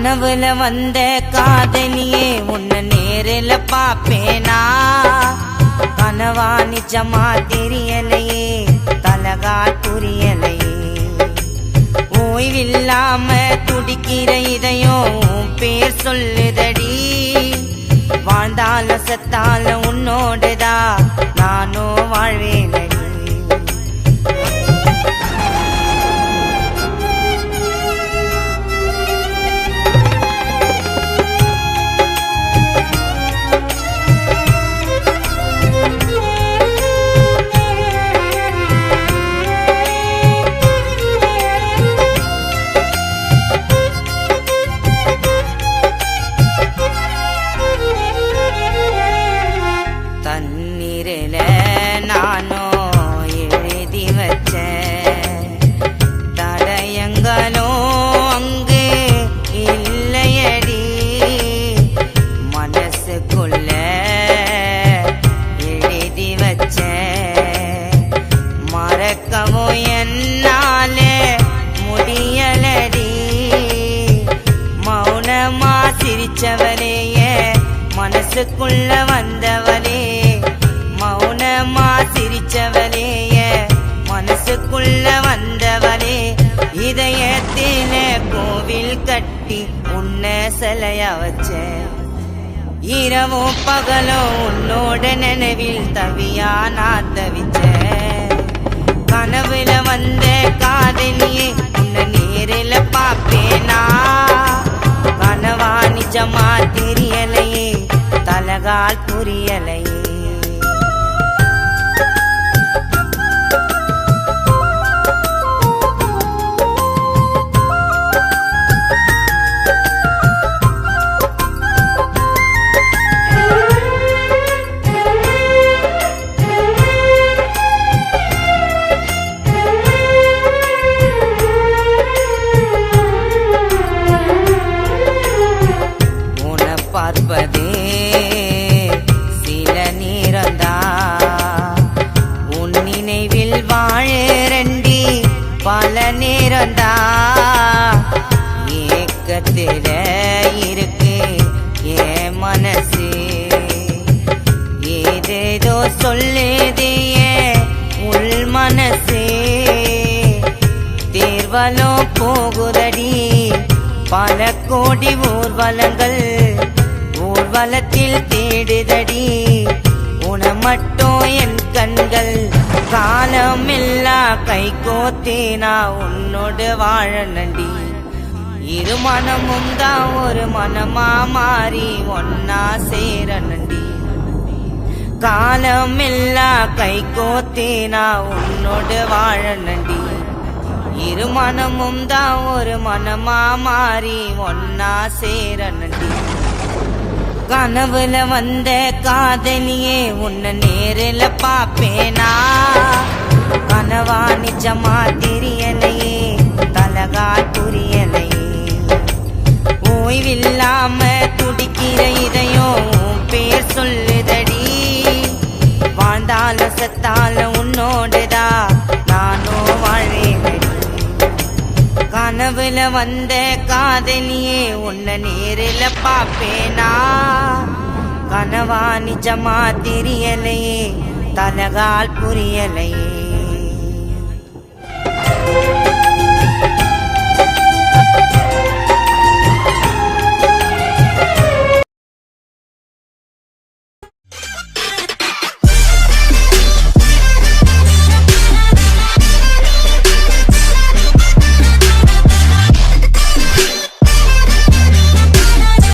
கனவுல வந்த காதலியே உன்னை நேரில பாப்பேனா கனவா நிஜமா தெரியலையே தலகால் புரியலையே ஓய்வில்லாம துடிக்கிற இதயம் பேர் சொல்லுதடி வாழ்ந்தாலும் செத்தாலும் உன்னோடுதா நானோ வாழ்வேனடி தண்ணீரில நானோ எழுதி வச்ச தடயங்களோ அங்கு இல்லையடி மனசுக்குள்ள எழுதி வச்ச மறக்கவும் என்னால முடியலடி மௌனமா சிரிச்சவரையே மனசுக்குள்ள வந்தவளே மௌனமா சிரிச்சவளே மனசுக்குள்ள வந்தவளே இதயத்தில கோவில் கட்டி உன்னை சிலையா வச்ச இரவும் பகலும் உன்னோட நினைவில் தவியா நான் தவிச்ச கனவுல வந்த காதலியே உன்னை நேரில பாப்பேனா கனவா நிஜமா தெரியலையே தலகால் புரியலையே பார்ப்பதே சில நேரந்தா உன் நினைவில் வாழறண்டி பல நேரந்தா ஏக்கத்தில இருக்கு என் மனசு ஏதேதோ சொல்லுதே உள் மனசே தேர்வலோ போகுதடி பல கோடி ஊர்வலங்கள் ஊர்வலத்தில் தேடுதடி உன மட்டும் என் கண்கள் காலமில்லா கை கோத்தேனா உன்னோடு வாழனண்டி இரு மனமும் தான் ஒரு மனமா மாறி ஒன்னா சேரனண்டி காலமில்லா கை கோத்தேனா உன்னோடு வாழனண்டி இரு மனமும் தான் ஒரு மனமா மாறி ஒன்னா சேரனண்டி கனவுல வந்த காதலியே உன்னை நேரில பாப்பேனா கனவா நிஜமா தெரியலையே தலகால் புரியலையே ஓய்வில்லாம துடிக்கிற இதயம் பேர் சொல்லுதடி வாழ்ந்தாலும் செத்தாலும் உன்னோடுதா நானோ வாழ்வேனடி கனவுல வந்த காதலியே உன்னை நேரில பாப்பேனா கனவா நிஜமா தெரியலையே தலகால் புரியலையே